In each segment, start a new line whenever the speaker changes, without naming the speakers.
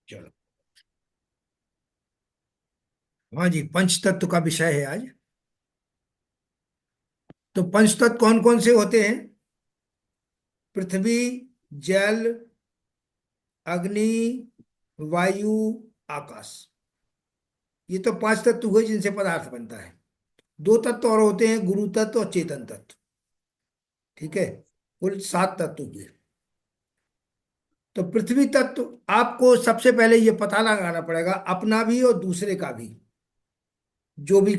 चलो। हाँ जी, पंच तत्व का विषय है आज। तो पंच तत्व कौन कौन से होते हैं? पृथ्वी, जल, अग्नि, वायु, आकाश। ये तो पांच तत्व हुए जिनसे पदार्थ बनता है। दो तत्व और होते हैं, गुरु तत्व और चेतन तत्व। ठीक है, कुल सात तत्व हुए। तो पृथ्वी तत्व आपको सबसे पहले ये पता लगाना पड़ेगा, अपना भी और दूसरे का भी। जो भी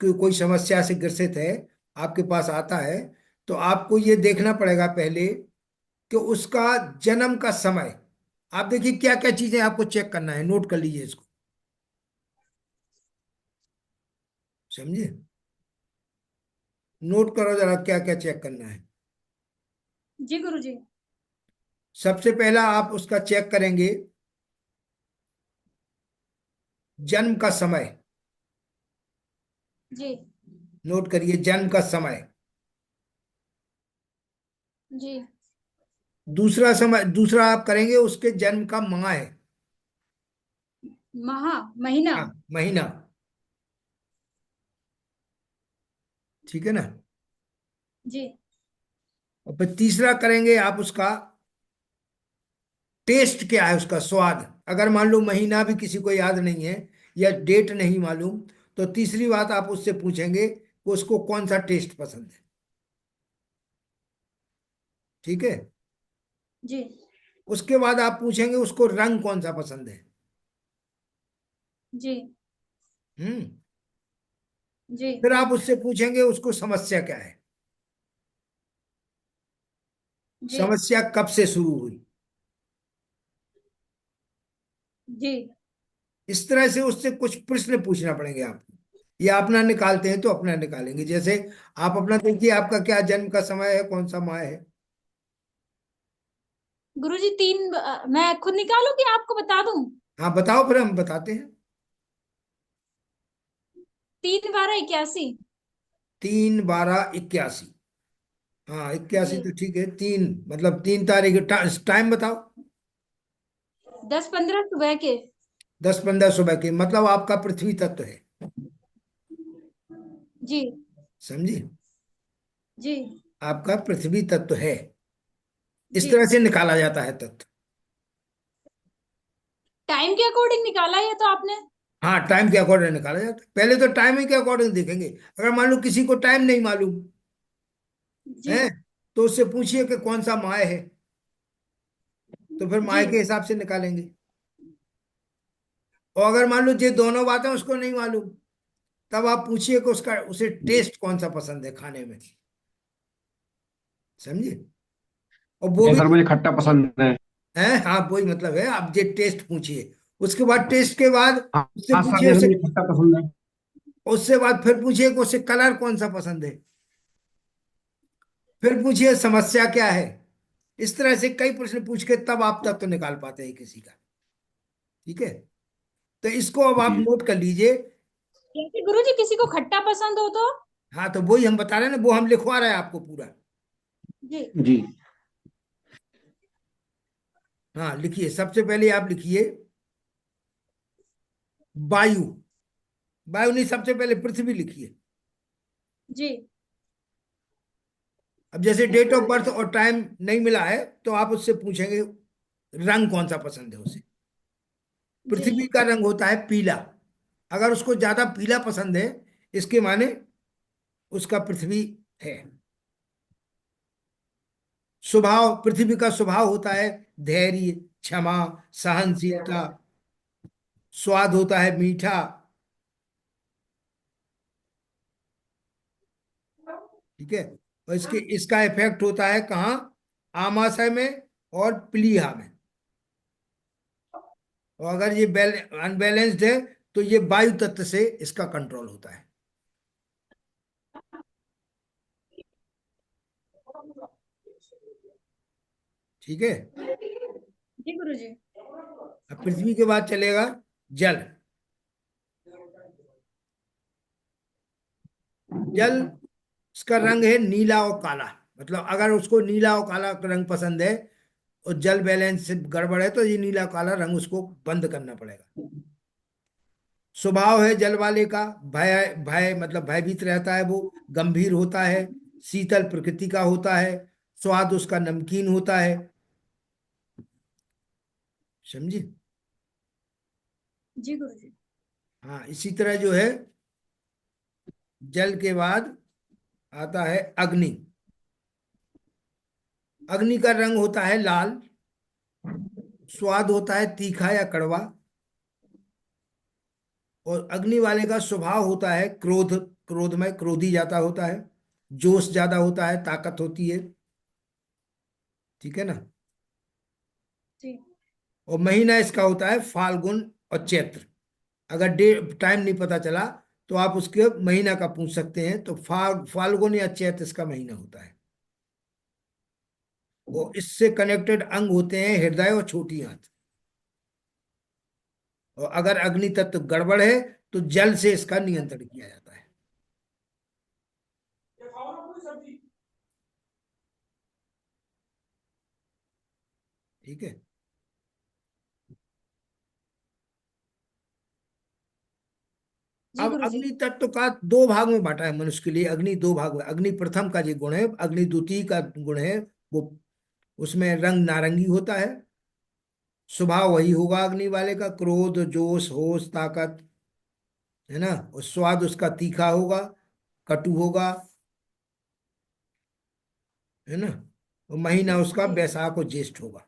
कोई समस्या से ग्रसित है, आपके पास आता है, तो आपको ये देखना पड़ेगा पहले कि उसका जन्म का समय। आप देखिए क्या क्या चीजें आपको चेक करना है, नोट कर लीजिए इसको। समझे? नोट करो जरा क्या क्या चेक करना है।
जी गुरुजी।
सबसे पहला आप उसका चेक करेंगे, जन्म का समय।
जी।
नोट करिए जन्म का समय।
जी।
दूसरा समय, दूसरा आप करेंगे उसके जन्म का माह है।
महीना।
हाँ, महीना। ठीक है ना?
जी।
और फिर तीसरा करेंगे आप उसका टेस्ट, क्या है उसका स्वाद। अगर मान लो महीना भी किसी को याद नहीं है या डेट नहीं मालूम, तो तीसरी बात आप उससे पूछेंगे कि उसको कौन सा टेस्ट पसंद है। ठीक है।
जी।
उसके बाद आप पूछेंगे उसको रंग कौन सा पसंद है।
जी।
हम्म।
जी।
फिर आप उससे पूछेंगे उसको समस्या क्या है,
जी।
समस्या कब से शुरू हुई।
जी।
इस तरह से उससे कुछ प्रश्न पूछना पड़ेंगे आपको। या अपना निकालते हैं तो अपना निकालेंगे, जैसे आप अपना देखिए, आपका क्या जन्म का समय है, कौन सा माह है।
गुरुजी मैं खुद निकालूं कि आपको बता दूं?
हाँ बताओ, फिर हम बताते हैं।
3/12/81।
3/12/81। हाँ, 81 तो
जी।
ठीक है। तीन मतलब 3 तारीख। टाइम बताओ।
10:15 सुबह के।
10:15 सुबह के, मतलब आपका पृथ्वी तत्व है।
जी।
समझी?
जी।
आपका पृथ्वी तत्व है। इस
जी।
तरह से निकाला जाता है तत्व।
टाइम के अकॉर्डिंग निकाला ये तो आपने?
हाँ, टाइम के अकॉर्डिंग निकाला जाता है। पहले तो टाइम ही के अकॉर्डिंग देखेंगे। अगर मान लो किसी को टाइम नहीं मालूम
जी।
है, तो उससे पूछिए कि कौन सा माह है, तो फिर
जी।
माह के हिसाब से निकालेंगे। और अगर मान लो ये दोनों बातें उसको नहीं मालूम, तब आप पूछिए कि उसका उसे टेस्ट कौन सा पसंद है खाने में। समझे? और वो
ये
भी
सर मुझे खट्टा
जी।
पसंद है।
है। हाँ, वही मतलब है, आप ये टेस्ट पूछिए। उसके बाद टेस्ट के बाद
हाँ।
उससे
हाँ सर,
पूछिए
जैसे
उसे।
मुझे खट्टा पसंद है।
उससे बाद फिर पूछिए कि उसे कलर कौन सा पसंद है। फिर पूछिए समस्या क्या है। इस तरह से कई प्रश्न पूछ के तब आप तत्व तो निकाल पाते हैं किसी का। ठीक है। तो इसको अब आप
जी।
नोट कर लीजिए।
जैसे गुरुजी किसी को खट्टा पसंद हो तो?
हाँ, तो वही हम बता रहे हैं ना, वो हम लिखवा रहे हैं आपको पूरा।
जी।
जी।
हाँ, लिखिए, सबसे पहले आप लिखिए वायु। वायु नहीं, सबसे पहले पृथ्वी लिखिए।
जी।
अब जैसे डेट ऑफ बर्थ और टाइम नहीं मिला है, तो आप उससे पूछेंगे रंग कौन सा पसंद है उसे।
जी।
पृथ्वी का रंग होता है पीला। अगर उसको ज्यादा पीला पसंद है, इसके माने उसका पृथ्वी है। स्वभाव, पृथ्वी का स्वभाव होता है धैर्य, क्षमा, सहनशीलता। स्वाद होता है मीठा। ठीक है। और इसका इफेक्ट होता है कहाँ? आमाशय में और प्लीहा में। और अगर ये अनबैलेंस्ड है, तो ये वायु तत्व से इसका कंट्रोल होता है। ठीक है।
जी गुरुजी।
अब पृथ्वी के बाद चलेगा जल। जल, इसका रंग है नीला और काला। मतलब अगर उसको नीला और काला रंग पसंद है, और जल बैलेंस से गड़बड़ है तो ये नीला काला रंग उसको बंद करना पड़ेगा। स्वभाव है जल वाले का, भय भय मतलब भयभीत रहता है वो, गंभीर होता है, शीतल प्रकृति का होता है, स्वाद उसका नमकीन होता है। समझी?
जी गुरुजी।
हाँ, इसी तरह जो है जल के बाद आता है अग्नि। अग्नि का रंग होता है लाल, स्वाद होता है तीखा या कड़वा, और अग्नि वाले का स्वभाव होता है क्रोध, क्रोध में क्रोधी ज्यादा होता है, जोश ज्यादा होता है, ताकत होती है। ठीक है ना?
जी
और महीना इसका होता है फाल्गुन और चैत्र। अगर डे टाइम नहीं पता चला तो आप उसके महीना का पूछ सकते हैं, तो फाल्गुन या चैत्र इसका महीना होता है। और इससे कनेक्टेड अंग होते हैं हृदय और छोटी आंत। और अगर अग्नि तत्व गड़बड़ है तो जल से इसका नियंत्रण किया जाता है। ठीक है।
जी
अब
गुरुजी।
अग्नि तत्व का दो भाग में बांटा है मनुष्य के लिए। अग्नि दो भाग में, अग्नि प्रथम का जो गुण है, अग्नि द्वितीय का गुण है वो, उसमें रंग नारंगी होता है। स्वभाव वही होगा अग्नि वाले का, क्रोध जोश होश ताकत, है ना? और स्वाद उसका तीखा होगा, कटु होगा, है ना? और महीना उसका
जी
बैसाख और ज्येष्ठ होगा।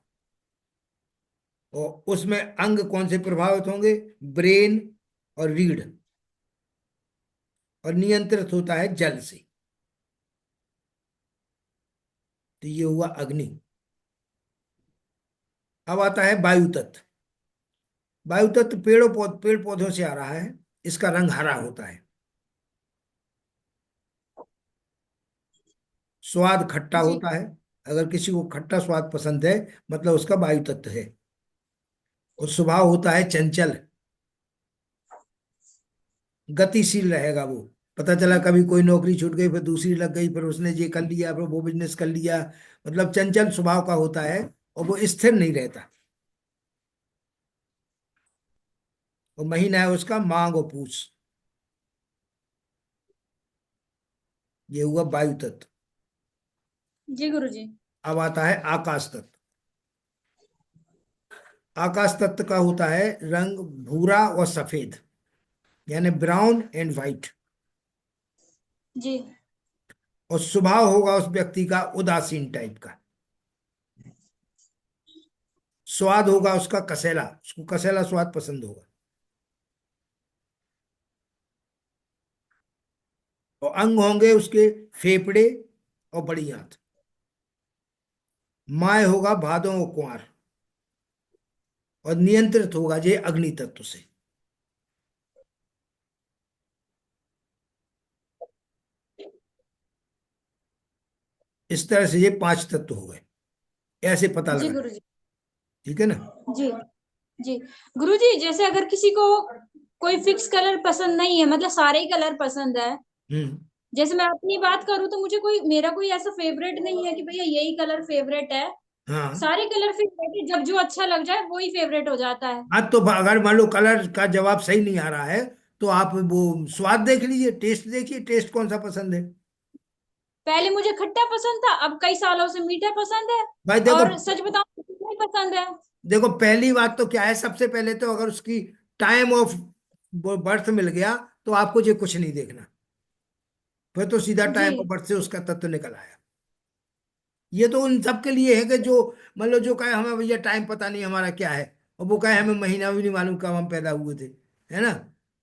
और उसमें अंग कौन से प्रभावित होंगे? ब्रेन और रीढ़। और नियंत्रित होता है जल से। तो ये हुआ अग्नि। अब आता है वायु तत्व। वायु तत्व पेड़ पौधों से आ रहा है। इसका रंग हरा होता है, स्वाद खट्टा
जी
होता है। अगर किसी को खट्टा स्वाद पसंद है मतलब उसका वायु तत्व है। और स्वभाव होता है चंचल, गतिशील रहेगा वो। पता चला कभी कोई नौकरी छूट गई, फिर दूसरी लग गई, फिर उसने ये कर लिया, फिर वो बिजनेस कर लिया। मतलब चंचल स्वभाव का होता है और वो स्थिर नहीं रहता। और महीना है उसका माघ और पूष। ये हुआ वायु तत्व।
जी गुरुजी।
अब आता है आकाश तत्व। आकाश तत्व का होता है रंग भूरा और सफेद, यानी ब्राउन एंड व्हाइट।
जी
और स्वभाव होगा उस व्यक्ति का उदासीन टाइप का। स्वाद होगा उसका कसेला, उसको कसेला स्वाद पसंद होगा। और अंग होंगे उसके फेफड़े और बड़ी आंत। माय होगा भादों और कुंवर। और नियंत्रित होगा ये अग्नि तत्व से। इस तरह से ये पांच तत्व हो गए। ऐसे पता
जी
लगाना।
गुरुजी।
ठीक है ना?
जी जी गुरुजी, जैसे अगर किसी को कोई फिक्स कलर पसंद नहीं है, मतलब सारे ही कलर पसंद है।
हम्म।
जैसे मैं अपनी बात करूँ तो मुझे कोई, मेरा कोई ऐसा फेवरेट नहीं है कि भैया यही कलर फेवरेट है।
हाँ।
सारे कलर फेवरेट है, जब जो अच्छा लग जाए वही फेवरेट हो जाता है।
हाँ, तो अगर मान लो कलर का जवाब सही नहीं आ रहा है तो आप वो स्वाद देख लीजिए, टेस्ट देखिए, टेस्ट कौन सा पसंद है।
पहले मुझे खट्टा पसंद था, अब कई सालों से मीठा पसंद है।
भाई देखो,
और सच बताऊं तो नहीं पसंद है।
देखो पहली बात तो क्या है, सबसे पहले तो अगर उसकी टाइम ऑफ बर्थ मिल गया तो आपको ये कुछ नहीं देखना। फिर तो सीधा
जी
टाइम ऑफ बर्थ से उसका तत्व निकल आया। ये तो उन सब के लिए है कि जो मतलब जो कहे हमें भैया टाइम पता नहीं हमारा क्या है, और वो कहे हमें महीना भी नहीं मालूम कब हम पैदा हुए थे, है ना?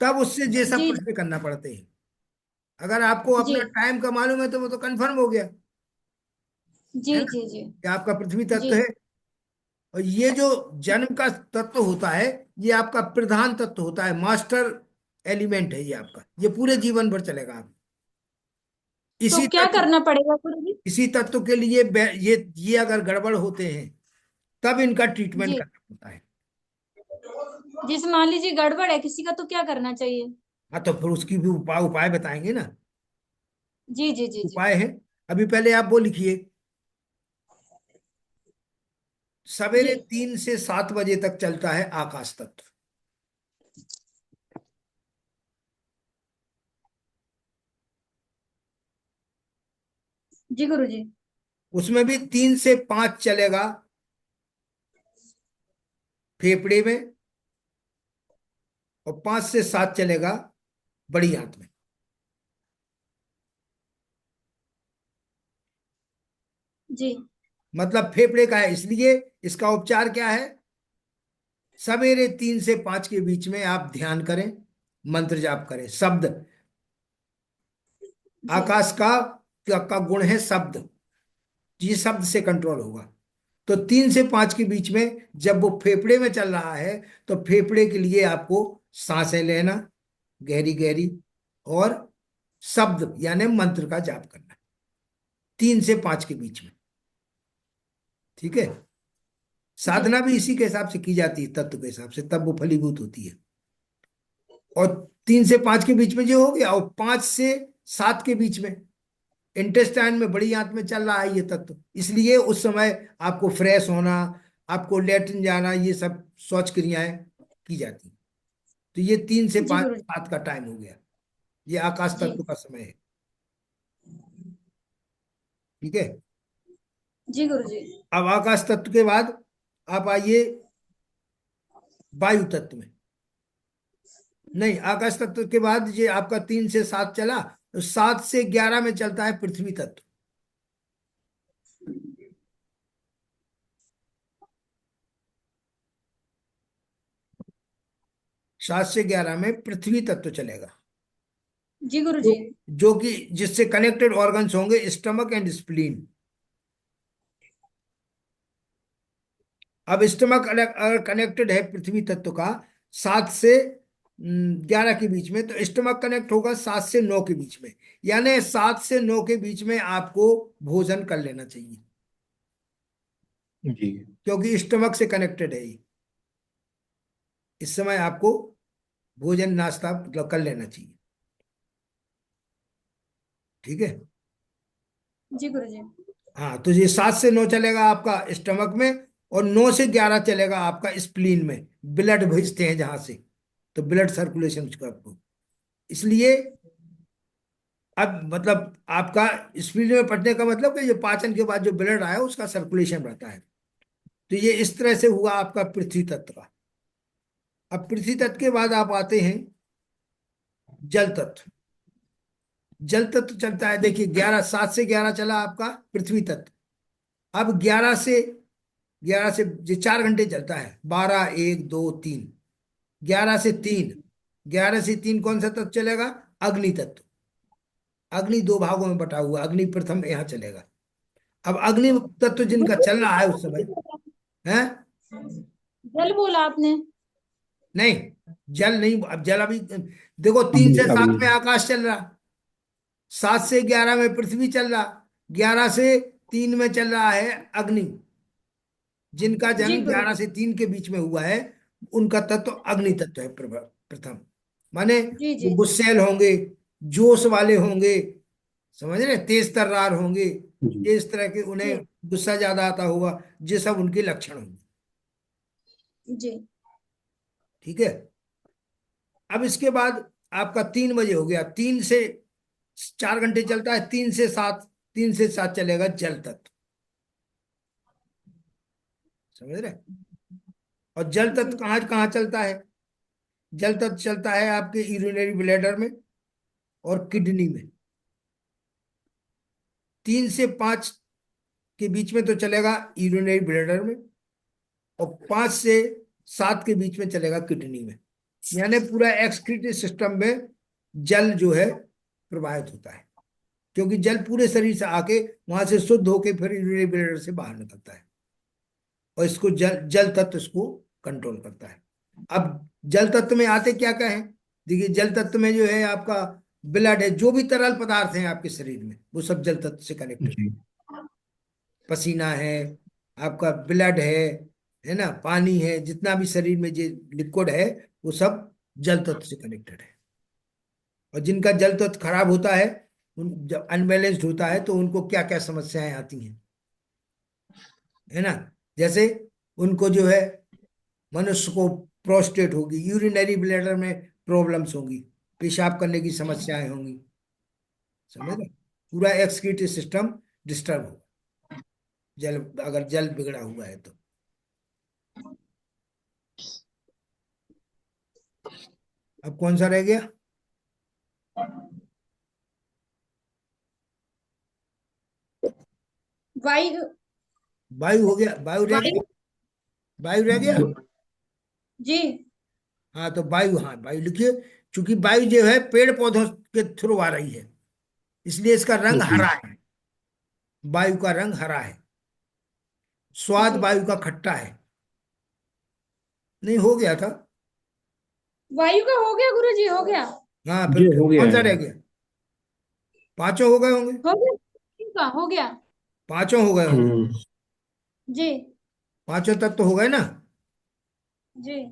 तब उससे ये सब
जी
प्रश्न करना पड़ते हैं। अगर आपको
जी
अपना टाइम का मालूम है तो वो तो कंफर्म हो गया,
जी
है ना?
जी जी
कि आपका पृथ्वी
जी
तत्व है। और ये जो जन्म का तत्व होता है, ये आपका प्रधान तत्व होता है, मास्टर एलिमेंट है ये आपका, ये पूरे जीवन भर चलेगा आप।
तो
इसी
क्या
तत्व,
करना पड़ेगा गुरु जी?
इसी तत्व के लिए ये अगर गड़बड़ होते हैं तब इनका ट्रीटमेंट
जी,
करना होता है।
जैसे मान लीजिए गड़बड़ है किसी का, तो क्या करना चाहिए?
हाँ, तो फिर उसकी भी उपाय उपाय बताएंगे ना।
जी जी जी जी।
उपाय है, अभी पहले आप वो लिखिए। सवेरे
जी
3 से 7 बजे तक चलता है आकाश तत्व।
जी गुरुजी।
उसमें भी 3 से 5 चलेगा फेफड़े में, और 5 से 7 चलेगा बड़ी आंत में।
जी
मतलब फेफड़े का है, इसलिए इसका उपचार क्या है? सवेरे 3 से 5 के बीच में आप ध्यान करें, मंत्र जाप करें, शब्द।
जी
आकाश का गुण है शब्द, ये शब्द से कंट्रोल होगा। तो 3 से 5 के बीच में जब वो फेफड़े में चल रहा है, तो फेफड़े के लिए आपको सांसें लेना गहरी गहरी, और शब्द यानी मंत्र का जाप करना 3 से 5 के बीच में। ठीक है।
जी
साधना भी इसी के हिसाब से की जाती है, तत्व के हिसाब से, तब वो फलीभूत होती है। और 3 से 5 के बीच में जो हो गया, और 5 से 7 के बीच में इंटेस्टाइन में, बड़ी आंत में चल रहा है ये तत्व, इसलिए उस समय आपको फ्रेश होना, आपको लेटरिन जाना, ये सब शौच क्रियाएं की जाती हैं। तो ये तीन से
जी
पाँच
गुरुजी।
सात का टाइम हो गया, ये आकाश
जी
तत्व का समय है। ठीक है।
जी गुरुजी।
अब आकाश तत्व के बाद आप आइए वायु तत्व में। नहीं, आकाश तत्व के बाद ये आपका 3 से 7 चला, तो 7 से 11 में चलता है पृथ्वी तत्व। 7 से 11 में पृथ्वी तत्व चलेगा,
जी
जो
गुरुजी।
जो कि जिससे कनेक्टेड ऑर्गन्स होंगे स्टमक एंड स्प्लीन। अब स्टमक अगर कनेक्टेड है पृथ्वी तत्व का 7 से 11 के बीच में, तो स्टमक कनेक्ट होगा 7 से 9 के बीच में। यानी 7 से 9 के बीच में आपको भोजन कर लेना चाहिए,
जी।
क्योंकि स्टमक से कनेक्टेड है ये। इस समय आपको भोजन नाश्ता मतलब कर लेना चाहिए। ठीक है।
जी गुरुजी।
हाँ, तो ये 7 से 9 चलेगा आपका स्टमक में, और 9 से 11 चलेगा आपका स्प्लीन में, ब्लड भेजते हैं जहां से, तो ब्लड सर्कुलेशन उसका आपको। इसलिए अब मतलब आपका स्प्लीन में पड़ने का मतलब कि जो पाचन के बाद जो ब्लड आया उसका सर्कुलेशन रहता है। तो ये इस तरह से हुआ आपका पृथ्वी तत्व का। अब पृथ्वी तत्व के बाद आप आते हैं जल तत्व। जल तत्व चलता है, देखिए 7 से 11 चला आपका पृथ्वी तत्व। अब 11 से ये 4 घंटे चलता है, 12, 1, 2, 3। 11 से 3, 11 से 3 कौन सा तत्व चलेगा? अग्नि तत्व। अग्नि 2 भागों में बटा हुआ, अग्नि प्रथम यहाँ चलेगा। अब अग्नि तत्व जिनका चल रहा है उस समय है।
जल बोला आपने?
नहीं, जल नहीं, अब जल अभी देखो, तीन
अग्नि
से
अग्नि।
सात में आकाश चल रहा, 7 से 11 में पृथ्वी चल रहा, 11 से 3 में चल रहा है अग्नि। जिनका
जी
जन्म ग्यारह
गुरुजी।
से तीन के बीच में हुआ है, उनका तत्व अग्नि तत्व है प्रथम। माने
जी
वो
जी
गुस्सैल होंगे, जोश वाले होंगे, समझ रहे, तेज तर्रार होंगे,
जी।
ये इस तरह के, उन्हें
जी
गुस्सा ज्यादा आता होगा, ये सब उनके लक्षण होंगे।
जी
ठीक है। अब इसके बाद आपका 3 बजे हो गया, 3 से 4 घंटे चलता है, 3 से 7, 3 से 7 चलेगा जल तत्व। समझ रहे। और जल
जी
तत्व कहाँ कहाँ चलता है? जल तत्व चलता है आपके यूरिनरी ब्लैडर में और किडनी में। 3 से 5 के बीच में तो चलेगा यूरिनरी ब्लैडर में, और 5 से 7 के बीच में चलेगा किडनी में। यानी पूरा एक्सक्रीटिव सिस्टम में जल जो है प्रवाहित होता है, क्योंकि जल पूरे शरीर से आके वहां से शुद्ध होके फिर यूरिनरी ब्लैडर से बाहर निकलता है, और इसको जल जल तत्व इसको कंट्रोल करता है। अब जल तत्व में आते क्या क्या है? देखिए, जल तत्व में जो है आपका ब्लड है, जो भी तरल पदार्थ हैं आपके शरीर में वो सब जल तत्व से कनेक्टेड।
जी।
पसीना है, आपका ब्लड है ना, पानी है, जितना भी शरीर में जो लिक्विड है वो सब जल तत्व से कनेक्टेड है। और जिनका जल तत्व खराब होता है, उन जब अनबैलेंस्ड होता है, तो उनको क्या क्या समस्याएं आती हैं, है ना। जैसे उनको जो है, मनुष्य को प्रोस्टेट होगी, यूरिनरी ब्लैडर में प्रॉब्लम्स होंगी, पेशाब करने की समस्याएं होंगी। समझ रहे? पूरा एक्सक्रीटरी सिस्टम डिस्टर्ब होगा, जल, अगर जल बिगड़ा हुआ है तो। अब कौन सा रह गया?
वायु।
वायु हो गया, वायु रह गया।
वायु।
वायु रह गया।
जी।
हाँ तो वायु, हाँ वायु लिखिए। चूंकि वायु जो है पेड़ पौधों के थ्रू आ रही है, इसलिए इसका रंग
जी।
हरा है। वायु का रंग हरा है। स्वाद
जी।
वायु का खट्टा है। नहीं, हो गया था।
वायु का हो गया गुरु जी, हो गया।
हाँ, फिर
ये हो गया
कौन सा
है।
रह गया? पांचों हो गए होंगे।
हो गया। का हो गया।
पांचों हो गए होंगे।
हम्म।
जी।
पांचों तक तो हो गए ना।
जी।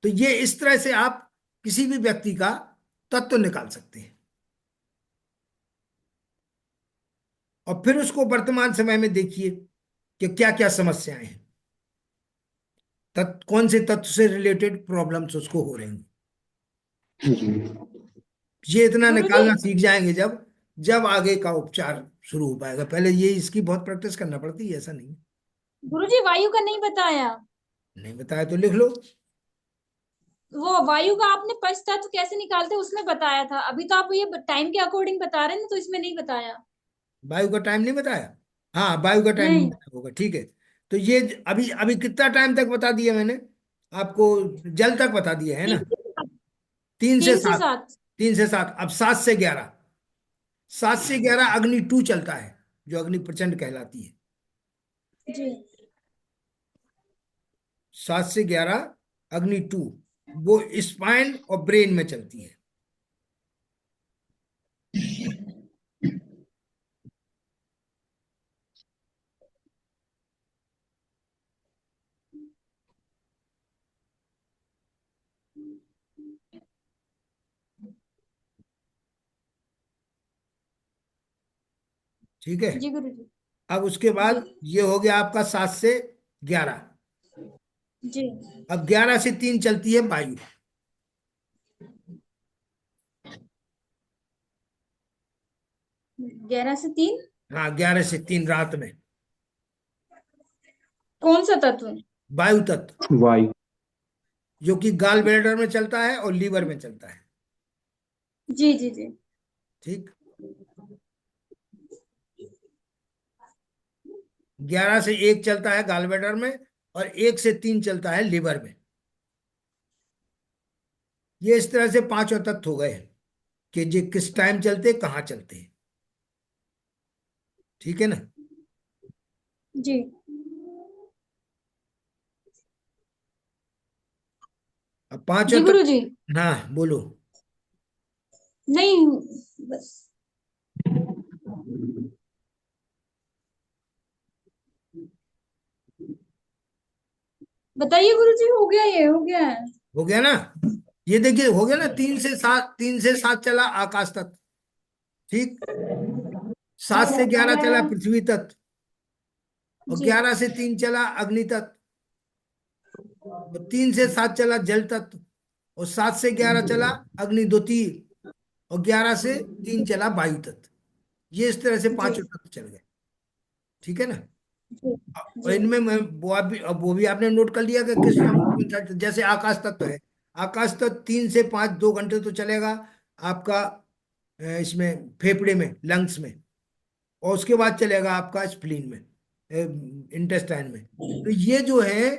तो ये इस तरह से आप किसी भी व्यक्ति का तत्व निकाल सकते हैं, और फिर उसको वर्तमान समय में देखिए कि क्या क्या समस्याएं हैं, कौन से तत्व से रिलेटेड प्रॉब्लम्स उसको हो रही हैं।
जी।
ये इतना
गुरु जी।
निकालना सीख जाएंगे जब जब आगे का उपचार शुरू हो पाएगा। पहले ये इसकी बहुत प्रैक्टिस करना पड़ती है, ऐसा नहीं है।
गुरु जी वायु का नहीं बताया।
नहीं बताया तो लिख लो।
वो वायु का आपने पंच तत्व कैसे निकालते हैं उसमें बताया था, अभी तो आप ये टाइम के अकॉर्डिंग बता रहे हैं ना, तो इसमें नहीं बताया।
वायु का टाइम नहीं बताया। हाँ, वायु का टाइम नहीं
नहीं।
बताया होगा, ठीक है। तो ये अभी अभी कितना टाइम तक बता दिया मैंने आपको? जल तक बता दिया है ना।
तीन से सात।
तीन से
तीन से
सात
सात।
3 से 7, अब 7 से 11। 7 से 11 अग्नि टू चलता है, जो अग्नि प्रचंड कहलाती है।
जी।
7 से 11 अग्नि टू, वो स्पाइन और ब्रेन में चलती है। ठीक है।
जी गुरु जी।
अब उसके
जी।
बाद ये हो गया आपका 7 से 11।
जी।
अब 11 से 3 चलती है वायु।
11 से 3।
हाँ, 11 से 3 रात में।
कौन सा तत्व?
वायु तत्व,
वायु।
जो कि गाल ब्लैडर में चलता है और लीवर में चलता है।
जी जी जी।
ठीक। 11 से 1 चलता है गाल ब्लैडर में, और 1 से 3 चलता है लीवर में। ये इस तरह से पांचों तत्व हो गए हैं कि ये किस टाइम चलते, कहाँ चलते हैं। ठीक है ना?
जी।
अब पांचों
जी गुरु जी।
तत्व, हाँ बोलो।
नहीं, बस बताइए गुरु जी, हो गया, ये हो गया है।
हो गया ना? ये देखिए, हो गया ना। 3 से 7, 3 से 7 चला आकाश तत्व। ठीक।
जी।
7 से 11 चला पृथ्वी तत्व, और
जी।
11 से 3 चला अग्नि तत्व, और 3 से 7 चला जल तत्व, और 7 से 11 चला अग्नि द्वितीय, और 11 से 3 चला वायु तत्व। ये इस तरह से
जी।
पांचों तत्व चल गए। ठीक है ना?
जी।
और
जी।
इनमें मैं वो भी आपने नोट कर लिया कि किस समय कौन सा, जैसे आकाश तत्व है। आकाश तत्व 3 से 5 2 घंटे तो चलेगा आपका, इसमें फेफड़े में, लंग्स में, और उसके बाद चलेगा आपका स्प्लीन में, इंटेस्टाइन में। तो ये जो है,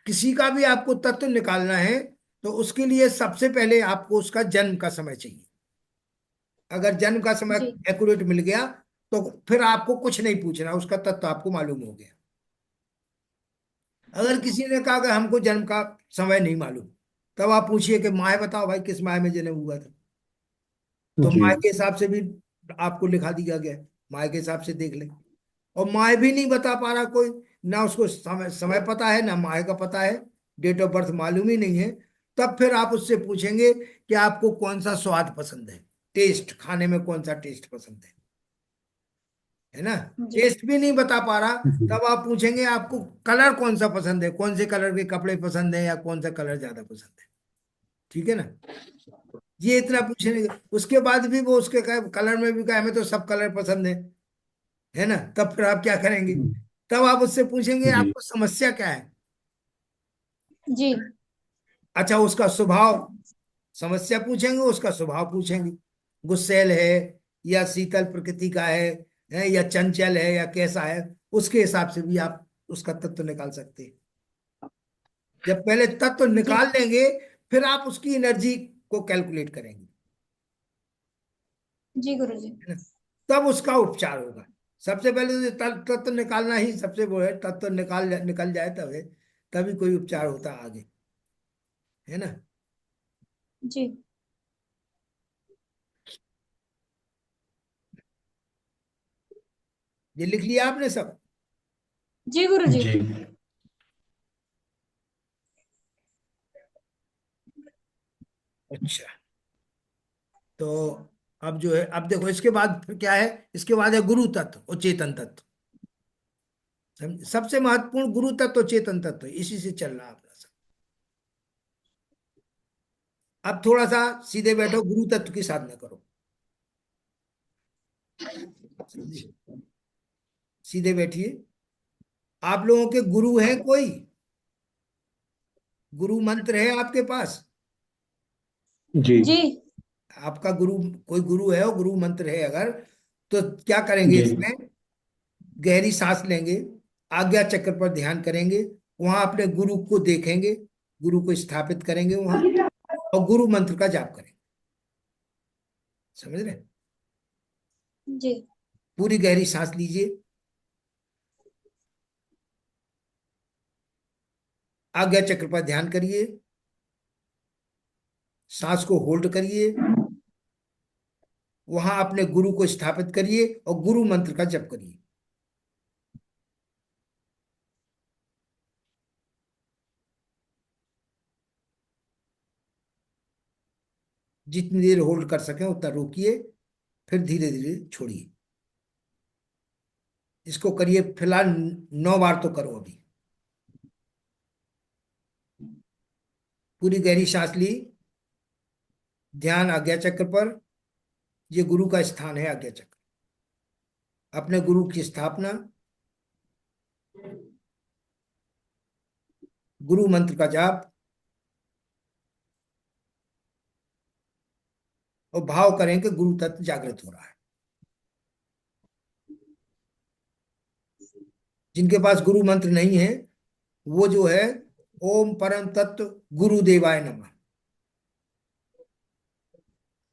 किसी का भी आपको तत्व निकालना है, तो उसके लिए सबसे पहले आपको उसका जन्म का समय चाहिए। अगर जन्म का समय
जी।
एक्यूरेट मिल गया, तो फिर आपको कुछ नहीं पूछना, उसका तत्व आपको मालूम हो गया। अगर किसी ने कहा कि हमको जन्म का समय नहीं मालूम, तब आप पूछिए कि माह बताओ भाई, किस माह में जन्म हुआ था। तो
जी।
माह के हिसाब से भी आपको लिखा दिया गया है, माह के हिसाब से देख लें। और माह भी नहीं बता पा रहा कोई, ना उसको समय पता है, ना माह का पता है, डेट ऑफ बर्थ मालूम ही नहीं है, तब फिर आप उससे पूछेंगे कि आपको कौन सा स्वाद पसंद है, टेस्ट, खाने में कौन सा टेस्ट पसंद है। है ना।
जी
टेस्ट भी नहीं बता पा रहा,
जी
तब आप पूछेंगे आपको कलर कौन सा पसंद है, कौन से कलर के कपड़े पसंद है, या कौन सा कलर ज्यादा पसंद है। ठीक है ना। ये इतना पूछने उसके बाद भी वो उसके कलर में भी कहा हमें तो सब कलर पसंद है ना, तब फिर आप क्या करेंगे। तब आप उससे पूछेंगे
जी
आपको समस्या क्या है।
जी
अच्छा, उसका स्वभाव, समस्या पूछेंगे उसका स्वभाव पूछेंगे, गुस्सैल है या शीतल प्रकृति का है या चंचल है या कैसा है। उसके हिसाब से भी आप उसका तत्व निकाल सकते हैं। जब पहले तत्व
जी
निकाल लेंगे, फिर आप उसकी एनर्जी को कैलकुलेट करेंगे,
जी गुरुजी।
है ना। तब उसका उपचार होगा। सबसे पहले तो तत्व निकालना ही सबसे वो है, तत्व निकल जाए तब है, तभी कोई उपचार होता है आगे, है ना।
जी
ये लिख लिया आपने सब।
जी गुरुजी।
जी
अच्छा, तो अब जो है, अब देखो इसके बाद फिर क्या है। इसके बाद है गुरु तत्व और चेतन तत्व। सबसे महत्वपूर्ण गुरु तत्व और चेतन तत्व, इसी से चल रहा है अपना सब। अब थोड़ा सा सीधे बैठो, गुरु तत्व की साधना करो। समझे? सीधे बैठिए। आप लोगों के गुरु हैं कोई, गुरु मंत्र है आपके पास।
जी
जी
आपका गुरु, कोई गुरु है और गुरु मंत्र है अगर, तो क्या करेंगे
जी
इसमें। गहरी सांस लेंगे, आज्ञा चक्र पर ध्यान करेंगे, वहां अपने गुरु को देखेंगे, गुरु को स्थापित करेंगे वहां, और गुरु मंत्र का जाप करेंगे। समझ रहे।
जी
पूरी गहरी सांस लीजिए, आज्ञा चक्र पर ध्यान करिए, सांस को होल्ड करिए, वहां अपने गुरु को स्थापित करिए और गुरु मंत्र का जप करिए। जितनी देर होल्ड कर सकें उतना रोकिए, फिर धीरे धीरे छोड़िए। इसको करिए फिलहाल 9 बार तो करो अभी। पूरी गहरी सांस ली, ध्यान आज्ञा चक्र पर। ये गुरु का स्थान है आज्ञा चक्र। अपने गुरु की स्थापना, गुरु मंत्र का जाप, और भाव करें कि गुरु तत्व जागृत हो रहा है। जिनके पास गुरु मंत्र नहीं है, वो जो है, ओम परम तत्व गुरुदेवाय नमः,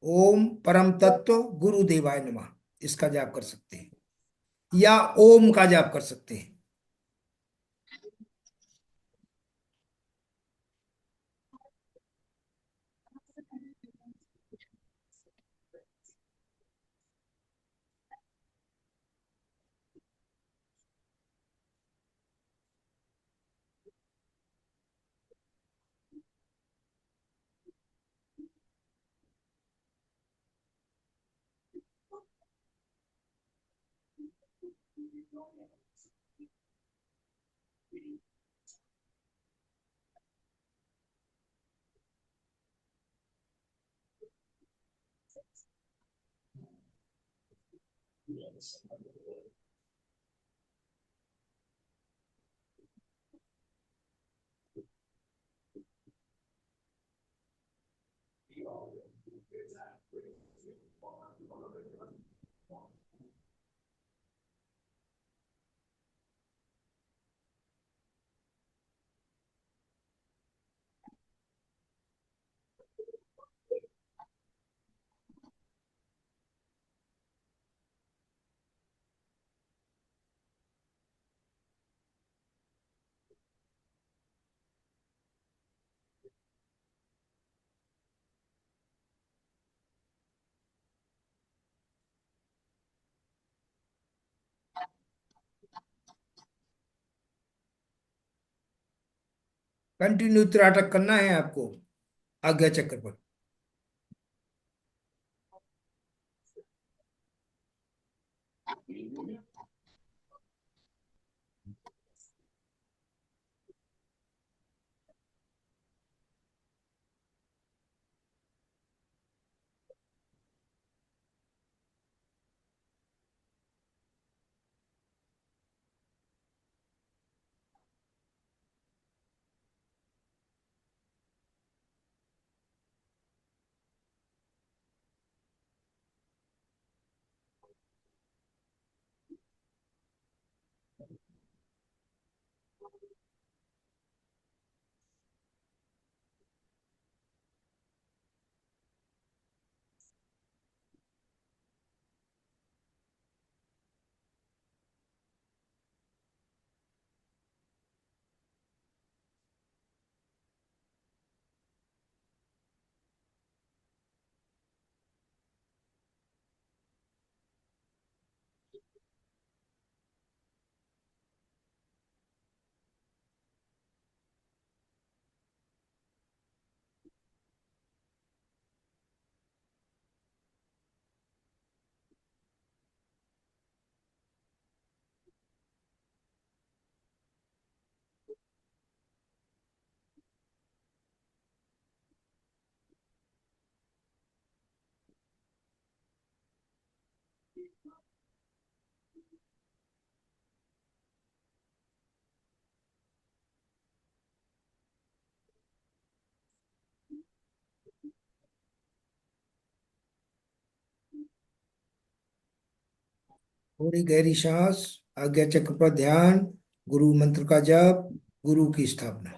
ओम परम तत्व गुरुदेवाय नमः, इसका जाप कर सकते हैं, या ओम का जाप कर सकते हैं। कंटिन्यू त्राटक करना है आपको आज्ञा चक्र पर। थोड़ी गहरी सांस, आज्ञा चक्र पर ध्यान, गुरु मंत्र का जप, गुरु की स्थापना।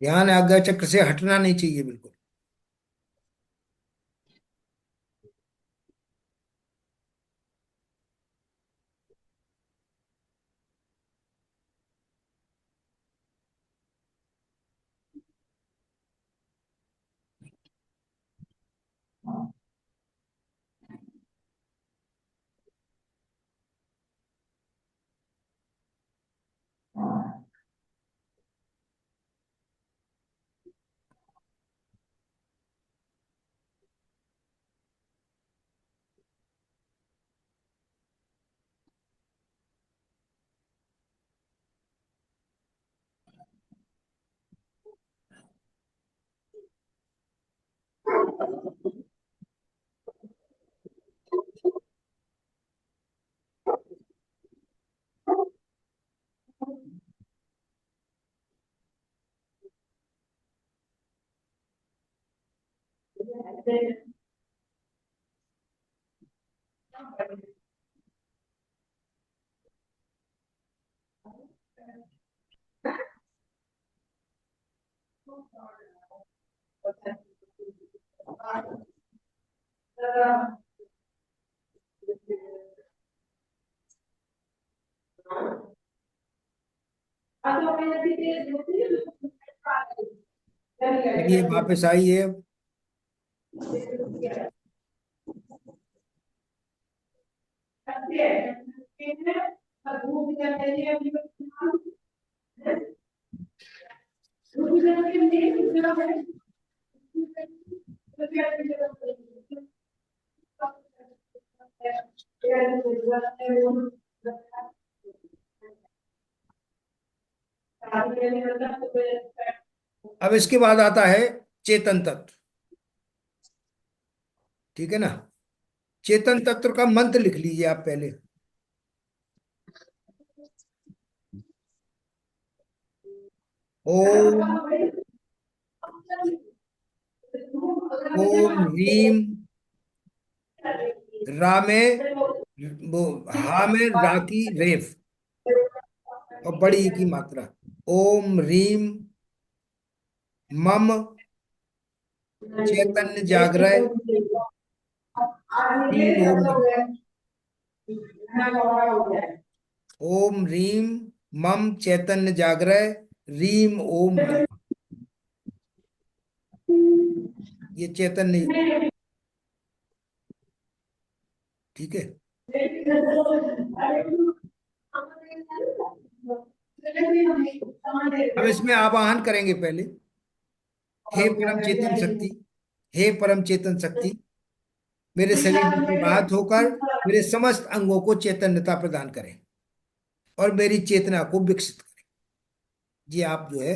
ध्यान आज्ञा चक्र से हटना नहीं चाहिए बिल्कुल। चलिए वापस आइए। अब इसके बाद आता है चेतन तत्व। ठीक है ना? चेतन तत्व का मंत्र लिख लीजिए आप पहले। ओम, ओम ह्रीम, रा में, वो हा में रा की रेफ और बड़ी ई की मात्रा। ओम ह्रीम मम चैतन्य जागृय ह्रीम ओम नमः। ओम ह्रीम मम चैतन्य जागृय ह्रीम ओम नमः। ये चैतन्य। ठीक है। अब इसमें आवाहन करेंगे पहले। हे परम चेतन शक्ति, हे परम चेतन शक्ति, मेरे शरीर में प्रभात होकर मेरे समस्त अंगों को चैतन्यता प्रदान करें और मेरी चेतना को विकसित करें। जी आप जो है,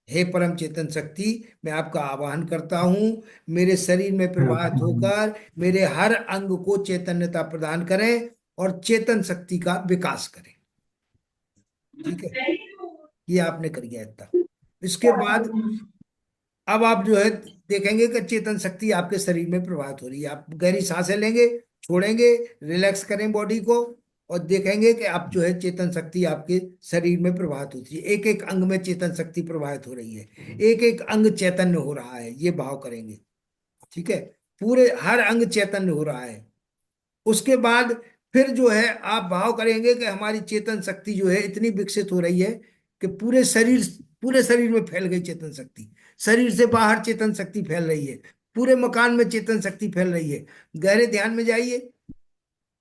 हे परम चेतन शक्ति, मैं आपका आवाहन करता हूं, मेरे शरीर में प्रवाहित होकर मेरे हर अंग को चैतन्यता प्रदान करें और चेतन शक्ति का विकास करें। ठीक है? ये आपने कर लिया इतना। इसके बाद अब आप जो है देखेंगे कि चेतन शक्ति आपके शरीर में प्रभावित हो रही है। आप गहरी सांसें लेंगे, छोड़ेंगे, रिलैक्स करें बॉडी को, और देखेंगे कि आप जो है चेतन शक्ति आपके शरीर में प्रभावित होती है। एक एक अंग में चेतन शक्ति प्रभावित हो रही है, एक एक अंग चैतन्य हो रहा है, ये भाव करेंगे। ठीक है, पूरे हर अंग चैतन्य हो रहा है। उसके बाद फिर जो है आप भाव करेंगे कि हमारी चेतन शक्ति जो है इतनी विकसित हो रही है कि पूरे शरीर में फैल गई चेतन शक्ति। शरीर से बाहर चेतन शक्ति फैल रही है, पूरे मकान में चेतन शक्ति फैल रही है। गहरे ध्यान में जाइए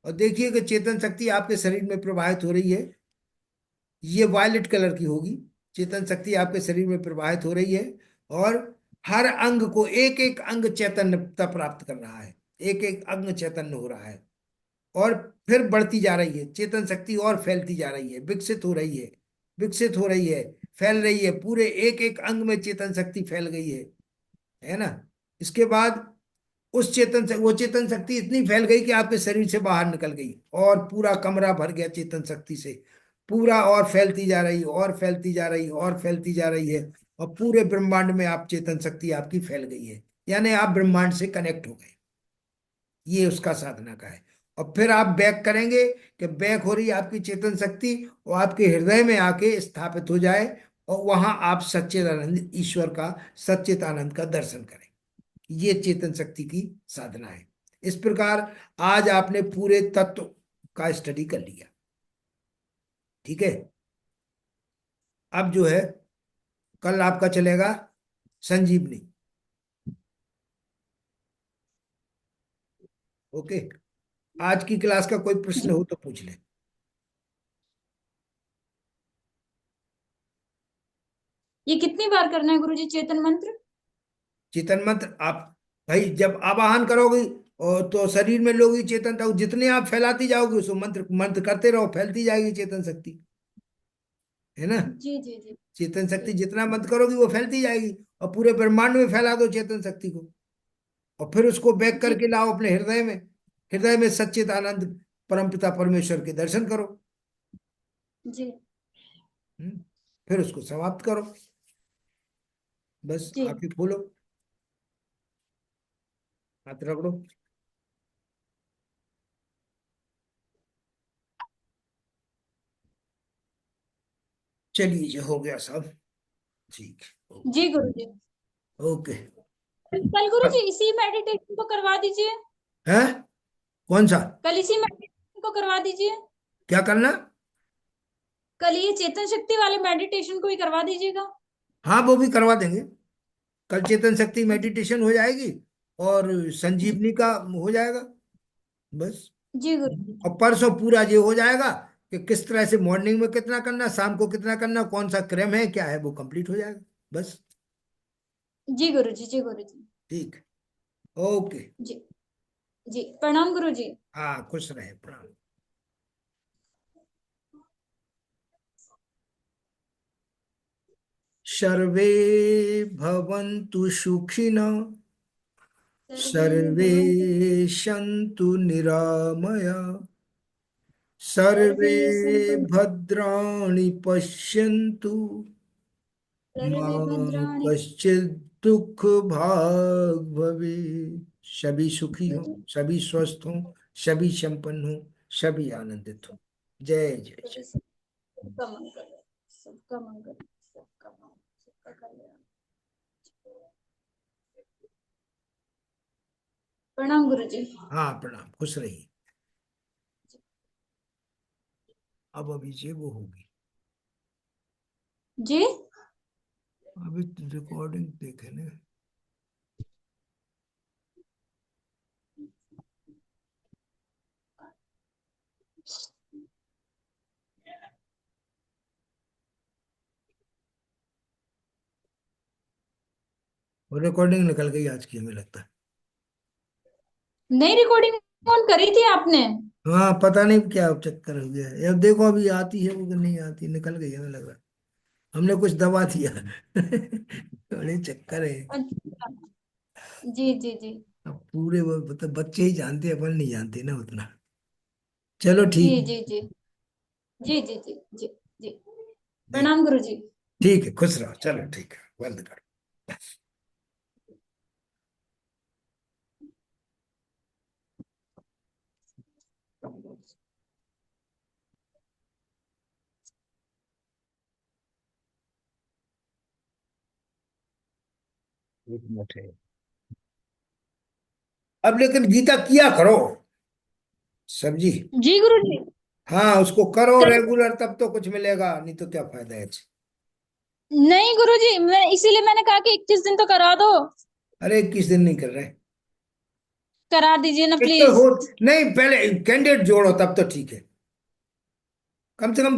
और देखिए कि चेतन शक्ति आपके शरीर में प्रवाहित हो रही है। ये वायलेट कलर की होगी। चेतन शक्ति आपके शरीर में प्रवाहित हो रही है, और हर अंग को एक एक अंग चैतन्यता प्राप्त कर रहा है, एक एक अंग चैतन्य हो रहा है। और फिर बढ़ती जा रही है चेतन शक्ति, और फैलती जा रही है, विकसित हो रही है, विकसित हो रही है, फैल रही है। पूरे एक एक अंग में चेतन शक्ति फैल गई है ना। इसके बाद वो चेतन शक्ति इतनी फैल गई कि आपके शरीर से बाहर निकल गई, और पूरा कमरा भर गया चेतन शक्ति से। पूरा, और फैलती जा रही, और फैलती जा रही, और फैलती जा रही है। और पूरे ब्रह्मांड में आप चेतन शक्ति आपकी फैल गई है, यानी आप ब्रह्मांड से कनेक्ट हो गए। ये उसका साधना का है। और फिर आप बैक करेंगे कि बैक हो रही है आपकी चेतन शक्ति, और आपके हृदय में आके स्थापित हो जाए, और वहां आप सच्चिदानंद ईश्वर का, सच्चिदानंद का दर्शन करें। ये चेतन शक्ति की साधना है। इस प्रकार आज आपने पूरे तत्व का स्टडी कर लिया। ठीक है, अब जो है कल आपका चलेगा संजीवनी। ओके, आज की क्लास का कोई प्रश्न
जी।
हो तो पूछ ले।
ये कितनी बार करना है गुरुजी चेतन मंत्र?
चेतन मंत्र आप, भाई जब आवाहन करोगे और तो शरीर में लोगी चेतनता, जितने आप फैलाती जाओगे उसको मंत्र मंत्र करते रहो, फैलती जाएगी चेतन शक्ति, है ना।
जी जी जी
चेतन शक्ति
जी
जितना मंत्र करोगी वो फैलती जाएगी, और पूरे ब्रह्मांड में फैला दो चेतन शक्ति को। और फिर उसको बैक
जी
करके लाओ अपने हृदय में। हृदय में सच्चित आनंद परमपिता परमेश्वर के दर्शन करो।
जी
हम्म, फिर उसको समाप्त करो, बस
जी
आंखें खोलो, हाथ रगड़ो। चलिए जी, हो गया सब। ठीक।
जी गुरुजी।
ओके।
कल गुरुजी इसी मेडिटेशन को करवा दीजिए।
है, कौन सा?
कल इसी मेडिटेशन को करवा दीजिए।
क्या करना?
कल ये चेतन शक्ति वाले मेडिटेशन को ही करवा दीजिएगा।
हाँ, वो भी करवा देंगे। कल चेतन शक्ति
जी
मेडिटेशन हो जाएगी, और
जी
संजीवनी का हो जाएगा, बस।
जी गुरुजी।
और परसों पूरा ये हो जाएगा कि किस तरह से मॉर्निंग में कितना करना, शाम को कितना करना, कौन सा क्रम है, क्या है, वो कंप्लीट हो जाएगा, बस।
जी गुरुजी। जी गुरुजी।
ठीक। ओके।
जी जी प्रणाम गुरुजी।
हाँ, खुश रहे, प्रणाम। सर्वे भवन्तु सुखिनः,
सर्वे
सर्वे
भवन्तु
सन्तु निरामया, सर्वे
सर्वे सन्तु
भद्राणि पश्यन्तु,
सर्वे
माँ
भद्राणि
कश्चित दुख भाग भवे। सभी सुखी हो,
पश्यन्तु।
सभी स्वस्थ हो, सभी संपन्न हो, सभी आनंदित हो। जय जय जय।
सबका मंगल, सबका मंगल, सबका मंगल, सबका कल्याण। प्रणाम गुरुजी।
हाँ, प्रणाम, खुश रहिए। अब अभी से वो होगी,
जी
अभी रिकॉर्डिंग देखे ना। वो रिकॉर्डिंग निकल गई आज की, हमें लगता है।
नई रिकॉर्डिंग ऑन करी थी आपने?
हाँ, पता नहीं क्या चक्कर हो गया है। अब देखो अभी आती है वो कि नहीं आती, निकल गई हमें लग रहा है। हमने कुछ दबा दिया। बड़े चक्कर है।
अच्छा। जी जी जी
अब पूरे वो मतलब बच्चे ही जानते हैं, अपन नहीं जानते ना उतना। चलो
जी
ठीक
जी जी जी जी जी जी जी।
है।
प्रणाम गुरुजी।
ठीक है, खुश रहो, चलो ठीक है, बंद करो। एक मिनट है। अब लेकिन गीता किया करो सब्जी।
जी गुरुजी।
हाँ, उसको करो
कर
रेगुलर, तब तो कुछ मिलेगा, नहीं तो क्या फायदा है।
नहीं गुरुजी, मैं इसीलिए मैंने कहा कि 21 दिन तो करा दो।
अरे 21 दिन नहीं कर रहे।
करा दीजिए ना
एक तो
प्लीज।
हो, नहीं, पहले कैंडिडेट जोड़ो तब तो ठीक है, कम से कम